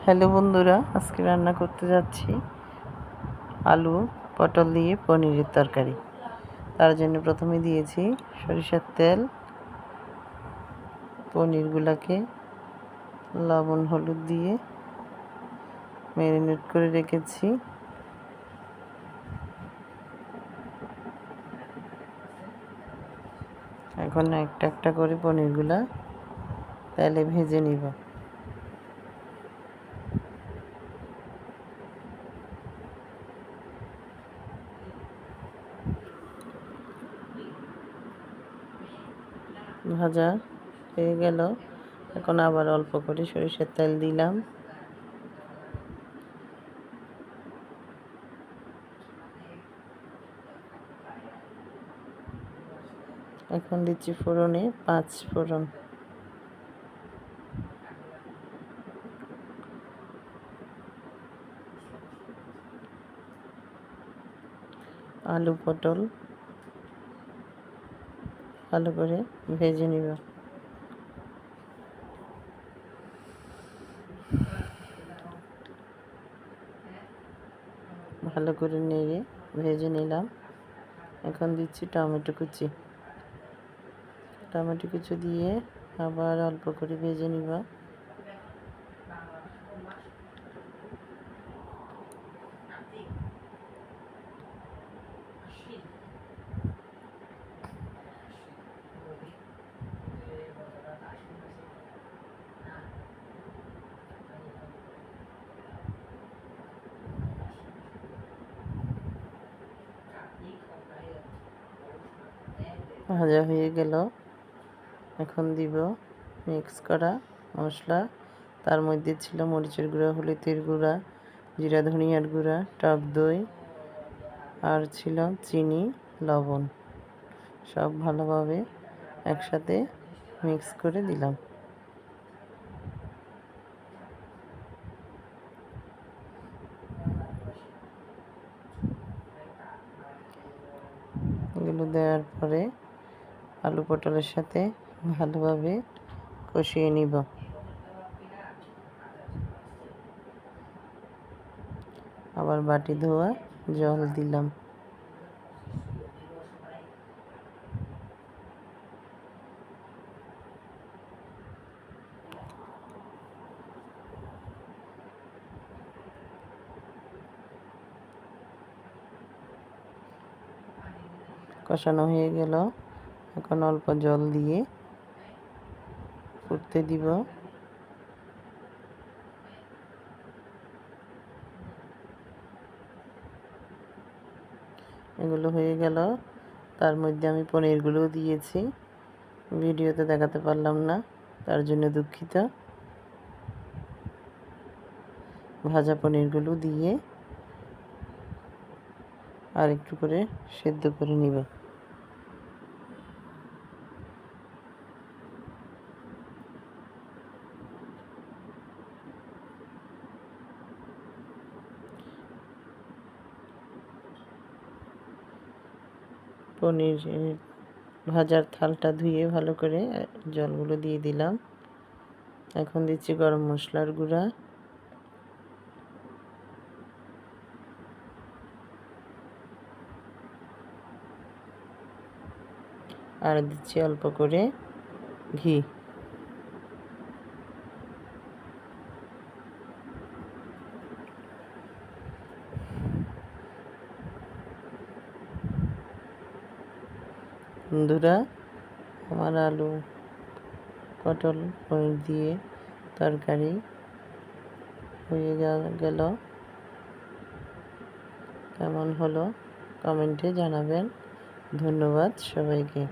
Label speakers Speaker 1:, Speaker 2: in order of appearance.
Speaker 1: Hello বন্ধুরা, আজকে রান্না করতে যাচ্ছি আলু পটল দিয়ে পনিরের তরকারি। তার জন্য প্রথমে দিয়েছি সরিষার তেল, পনিরগুলোকে লবণ হলুদ দিয়ে ম্যারিনেট করে রেখেছি। এখন একটা একটা করে পনিরগুলা তেলে ভেজে নিব। ভাজা হয়ে গেল, এখন আবার অল্প করে সরিষার তেল দিলাম। এখন দিচ্ছি ফোড়নে 5 ফোড়ন, আলু পটল ভালো করে ভেজে নিব। ভালো করে নেড়ে ভেজে নিলাম। এখন দিচ্ছি টমেটো কুচি দিয়ে আবার অল্প করে ভেজে নিব। ভাজা হয়ে গেল, এখন দিব মিক্স করা মশলা। তার মধ্যে ছিল মরিচের গুঁড়া, হলুদের গুঁড়া, জিরা ধনিয়ার গুঁড়া, টক দই, আর ছিল চিনি, লবণ। সব ভালোভাবে একসাথে মিক্স করে দিলাম। এগুলো দেওয়ার পরে আলু পটলের সাথে ভালোভাবে কষিয়ে নিব। আবার বাটি ধোয়া জল দিলাম। কষানো হয়ে গেল, এখন অল্প জল দিয়ে ফুটতে দিব। এগুলো হয়ে গেল, তার মধ্যে আমি পনিরগুলোও দিয়েছি, ভিডিওতে দেখাতে পারলাম না, তার জন্য দুঃখিত। ভাজা পনিরগুলো দিয়ে আর একটু করে সেদ্ধ করে নিব। পনির ভাজার থালটা ধুয়ে ভালো করে জলগুলো দিয়ে দিলাম। এখন দিচ্ছি গরম মশলার গুঁড়া, আর দিচ্ছি অল্প করে ঘি। বন্ধুরা, আমার আলু পটল পনির দিয়ে তরকারি হয়ে গেল। কেমন হলো কমেন্টে জানাবেন। ধন্যবাদ সবাইকে।